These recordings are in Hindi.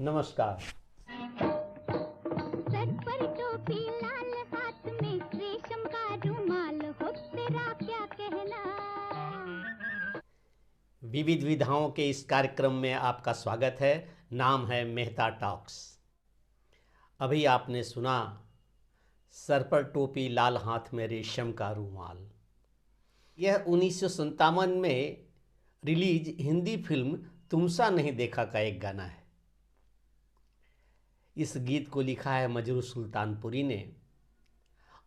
नमस्कार। सर पर टोपी लाल हाथ में रेशम का रुमाल हो तेरा क्या कहना। विविध विधाओं के इस कार्यक्रम में आपका स्वागत है। नाम है मेहता टॉक्स। अभी आपने सुना सर पर टोपी लाल हाथ में रेशम का रुमाल। यह 1957 में रिलीज हिंदी फिल्म तुमसा नहीं देखा का एक गाना है। इस गीत को लिखा है मजरू सुल्तानपुरी ने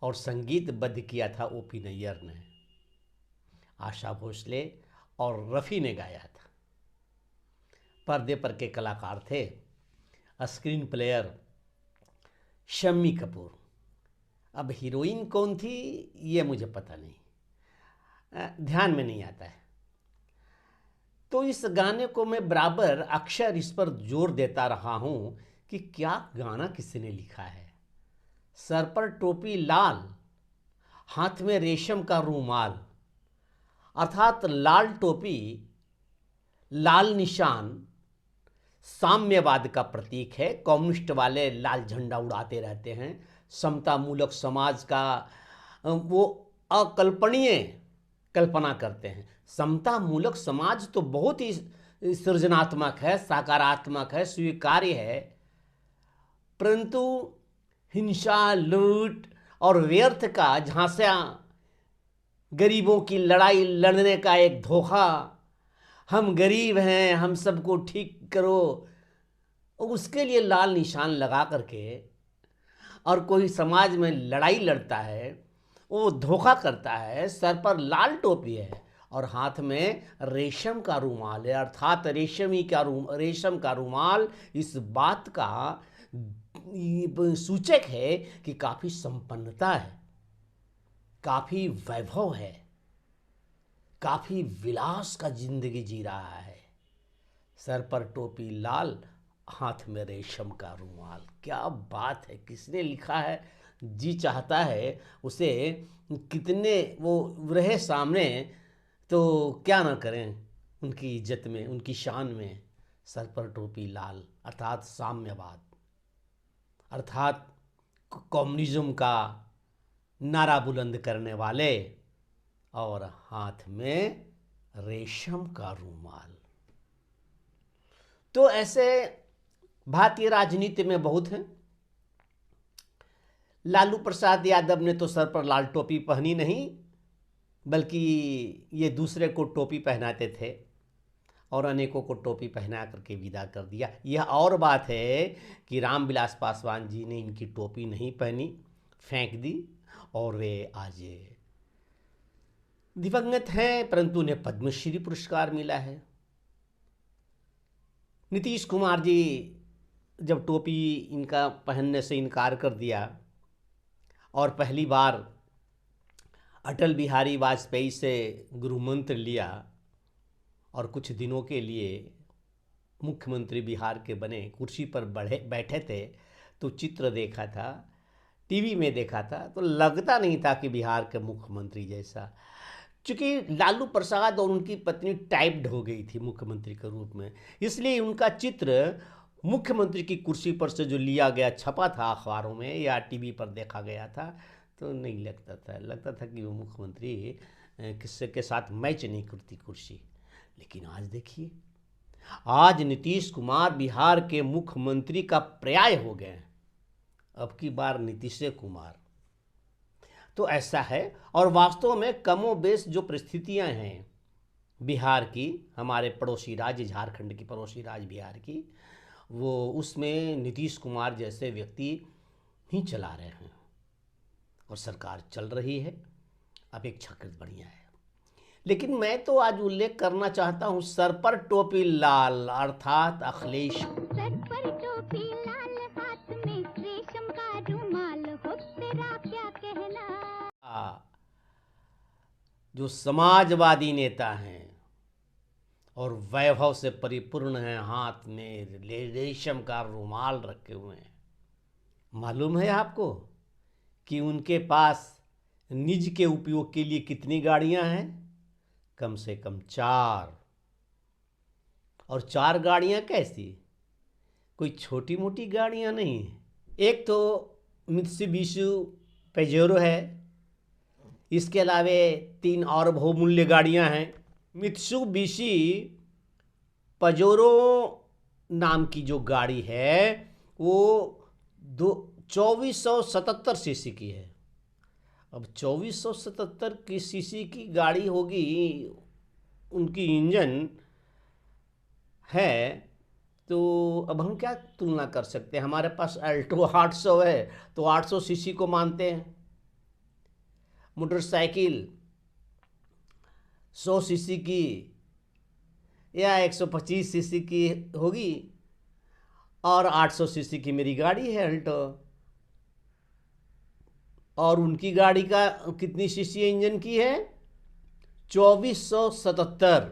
और संगीतबद्ध किया था ओपी नैयर ने। आशा भोसले और रफ़ी ने गाया था। पर्दे पर के कलाकार थे स्क्रीन प्लेयर शम्मी कपूर। अब हीरोइन कौन थी ये मुझे पता नहीं, ध्यान में नहीं आता है। तो इस गाने को मैं बराबर अक्सर इस पर जोर देता रहा हूँ कि क्या गाना किसने लिखा है। सर पर टोपी लाल, हाथ में रेशम का रूमाल, अर्थात लाल टोपी, लाल निशान साम्यवाद का प्रतीक है। कम्युनिस्ट वाले लाल झंडा उड़ाते रहते हैं। समता मूलक समाज का वो अकल्पनीय कल्पना करते हैं। समता मूलक समाज तो बहुत ही सृजनात्मक है, सकारात्मक है, स्वीकार्य है, परंतु हिंसा, लूट और व्यर्थ का झांसा, गरीबों की लड़ाई लड़ने का एक धोखा, हम गरीब हैं हम सबको ठीक करो, उसके लिए लाल निशान लगा करके और कोई समाज में लड़ाई लड़ता है, वो धोखा करता है। सर पर लाल टोपी है और हाथ में रेशम का रूमाल है, अर्थात रेशम का रूमाल इस बात का सूचक है कि काफ़ी संपन्नता है, काफ़ी वैभव है, काफ़ी विलास का जिंदगी जी रहा है। सर पर टोपी लाल, हाथ में रेशम का रूमाल। क्या बात है, किसने लिखा है। जी चाहता है उसे कितने वो रहे सामने तो क्या ना करें उनकी इज्जत में, उनकी शान में। सर पर टोपी लाल अर्थात साम्यवाद, अर्थात कम्युनिज्म का नारा बुलंद करने वाले, और हाथ में रेशम का रूमाल। तो ऐसे भारतीय राजनीति में बहुत हैं। लालू प्रसाद यादव ने तो सर पर लाल टोपी पहनी नहीं, बल्कि ये दूसरे को टोपी पहनाते थे और अनेकों को टोपी पहना करके विदा कर दिया। यह और बात है कि रामविलास पासवान जी ने इनकी टोपी नहीं पहनी, फेंक दी, और वे आज दिवंगत हैं, परंतु उन्हें पद्मश्री पुरस्कार मिला है। नीतीश कुमार जी जब टोपी इनका पहनने से इनकार कर दिया और पहली बार अटल बिहारी वाजपेयी से गुरु मंत्र लिया और कुछ दिनों के लिए मुख्यमंत्री बिहार के बने, कुर्सी पर बैठे थे, तो चित्र देखा था, टीवी में देखा था, तो लगता नहीं था कि बिहार के मुख्यमंत्री जैसा। चूँकि लालू प्रसाद और उनकी पत्नी टाइप्ड हो गई थी मुख्यमंत्री के रूप में, इसलिए उनका चित्र मुख्यमंत्री की कुर्सी पर से जो लिया गया, छपा था अखबारों में या टीवी पर देखा गया था, तो नहीं लगता था कि वो मुख्यमंत्री किससे के साथ मैच नहीं करती कुर्सी। लेकिन आज देखिए, आज नीतीश कुमार बिहार के मुख्यमंत्री का पर्याय हो गए हैं। अब की बार नीतीश कुमार। तो ऐसा है, और वास्तव में कमोबेश जो परिस्थितियां हैं बिहार की, हमारे पड़ोसी राज्य झारखंड की पड़ोसी राज्य बिहार की, वो उसमें नीतीश कुमार जैसे व्यक्ति ही चला रहे हैं और सरकार चल रही है, अपेक्षाकृत बढ़िया है। लेकिन मैं तो आज उल्लेख करना चाहता हूं सर पर टोपी लाल अर्थात अखिलेश। सर पर टोपी लाल हाथ में रेशम का रुमाल हो तेरा क्या कहना। जो समाजवादी नेता हैं और वैभव से परिपूर्ण हैं, हाथ में रेशम का रुमाल रखे हुए हैं। मालूम है आपको कि उनके पास निज के उपयोग के लिए कितनी गाड़ियां हैं? कम से कम 4। और 4 गाड़ियां कैसी? कोई छोटी मोटी गाड़ियाँ नहीं हैं। एक तो मित्सुबिशी पेजेरो है, इसके अलावे 3 और बहुमूल्य गाड़ियाँ हैं। मित्सुबिशी पेजेरो नाम की जो गाड़ी है वो 2477 सीसी की है। अब 2477 की सीसी की गाड़ी होगी, उनकी इंजन है, तो अब हम क्या तुलना कर सकते हैं। हमारे पास अल्टो 800 है तो 800 सीसी को मानते हैं। मोटरसाइकिल 100 सीसी की या 125 सीसी की होगी, और 800 सीसी की मेरी गाड़ी है अल्टो। और उनकी गाड़ी का कितनी सीसी इंजन की है? 2477,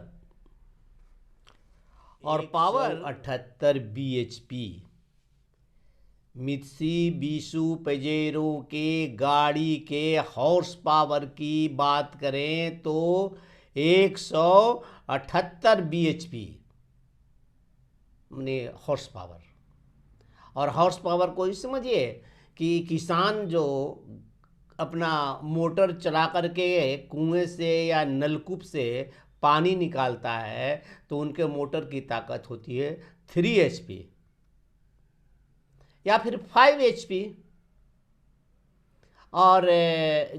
और पावर 78 bhp। मित्सुबिशी पेजेरो के गाड़ी के हॉर्स पावर की बात करें तो 178 bhp माने हॉर्स पावर। और हॉर्स पावर को ही समझिए कि किसान जो अपना मोटर चला करके कुएं से या नलकूप से पानी निकालता है तो उनके मोटर की ताकत होती है 3 HP या फिर 5 HP। और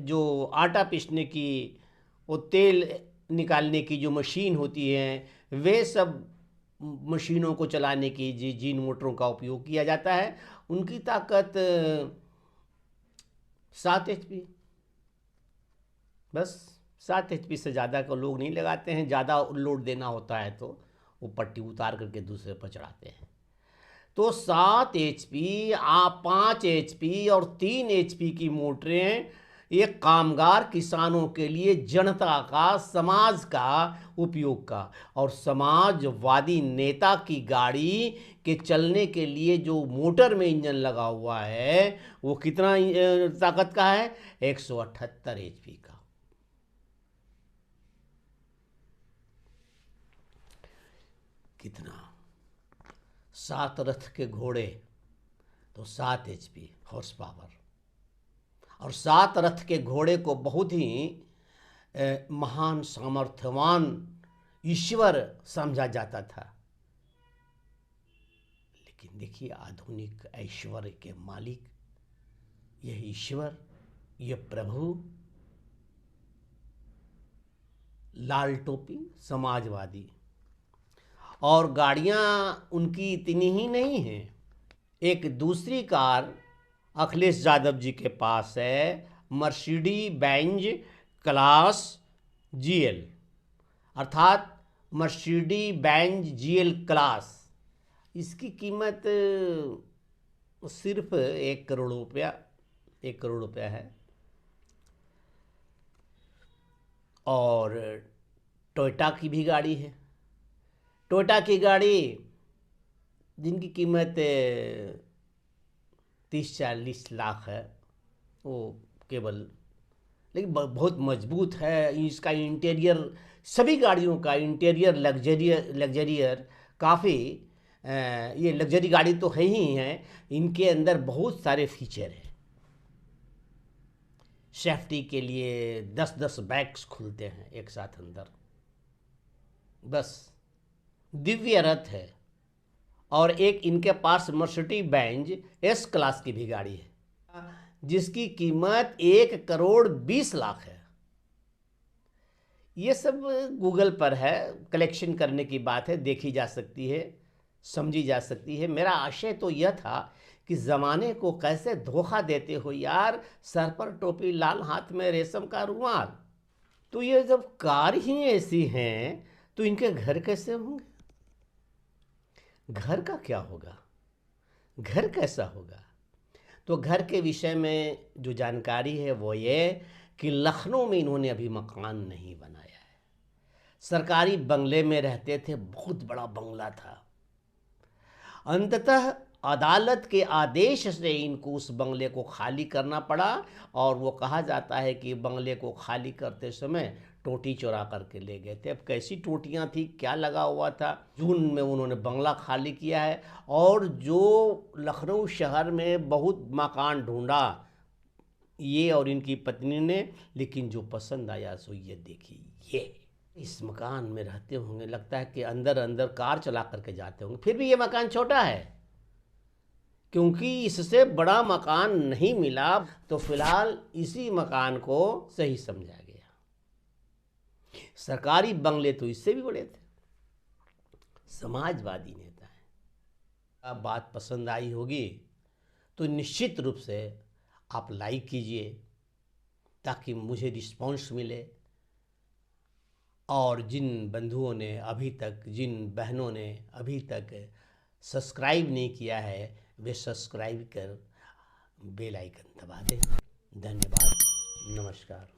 जो आटा पीसने की, वो तेल निकालने की जो मशीन होती है, वे सब मशीनों को चलाने की जिन मोटरों का उपयोग किया जाता है, उनकी ताकत 7 HP। बस 7 HP से ज़्यादा को लोग नहीं लगाते हैं। ज़्यादा लोड देना होता है तो वो पट्टी उतार करके दूसरे पर चढ़ाते हैं। तो 7 HP, 5 HP और 3 HP की मोटरें ये कामगार किसानों के लिए जनता का, समाज का उपयोग का, और समाजवादी नेता की गाड़ी के चलने के लिए जो मोटर में इंजन लगा हुआ है वो कितना ताकत का है? 178 HP का। कितना? 7 रथ के घोड़े तो 7 HP हॉर्स पावर। और 7 रथ के घोड़े को बहुत ही महान, सामर्थ्यवान ईश्वर समझा जाता था। लेकिन देखिए, आधुनिक ऐश्वर्य के मालिक यह ईश्वर, यह प्रभु, लाल टोपी, समाजवादी। और गाड़ियां उनकी इतनी ही नहीं हैं। एक दूसरी कार अखिलेश यादव जी के पास है, मर्सिडीज बेंज क्लास GL, अर्थात मर्सिडीज बेंज GL क्लास। इसकी कीमत सिर्फ 1 करोड़ रुपया, 1 करोड़ रुपया है। और टोयोटा की भी गाड़ी है। टोयोटा की गाड़ी जिनकी कीमत 30-40 लाख है, वो केवल, लेकिन बहुत मजबूत है। इसका इंटीरियर, सभी गाड़ियों का इंटीरियर लग्जरियर काफ़ी, ये लग्जरी गाड़ी तो है ही है, इनके अंदर बहुत सारे फीचर हैं। सेफ्टी के लिए 10-10 बैग्स खुलते हैं एक साथ अंदर। बस दिव्य रथ है। और एक इनके पास मर्सिडीज बेंज S क्लास की भी गाड़ी है जिसकी कीमत 1 करोड़ 20 लाख है। ये सब गूगल पर है, कलेक्शन करने की बात है, देखी जा सकती है, समझी जा सकती है। मेरा आशय तो यह था कि ज़माने को कैसे धोखा देते हो यार। सर पर टोपी, लाल, हाथ में रेशम का रुमाल। तो ये जब कार ही ऐसी हैं तो इनके घर कैसे होंगे? घर का क्या होगा? घर कैसा होगा? तो घर के विषय में जो जानकारी है वो ये कि लखनऊ में इन्होंने अभी मकान नहीं बनाया है। सरकारी बंगले में रहते थे, बहुत बड़ा बंगला था। अंततः अदालत के आदेश से इनको उस बंगले को खाली करना पड़ा। और वो कहा जाता है कि बंगले को खाली करते समय टोटी चुरा करके ले गए थे। अब कैसी टोटियां थी, क्या लगा हुआ था। जून में उन्होंने बंगला खाली किया है और जो लखनऊ शहर में बहुत मकान ढूंढा ये और इनकी पत्नी ने, लेकिन जो पसंद आया सो ये देखिए, ये इस मकान में रहते होंगे, लगता है कि अंदर अंदर कार चला करके जाते होंगे। फिर भी ये मकान छोटा है क्योंकि इससे बड़ा मकान नहीं मिला, तो फिलहाल इसी मकान को सही समझा गया। सरकारी बंगले तो इससे भी बड़े थे। समाजवादी नेता है। अब बात पसंद आई होगी तो निश्चित रूप से आप लाइक कीजिए ताकि मुझे रिस्पॉन्स मिले, और जिन बंधुओं ने अभी तक, जिन बहनों ने अभी तक सब्सक्राइब नहीं किया है वे सब्सक्राइब कर बेल आइकन दबा दें। धन्यवाद, नमस्कार।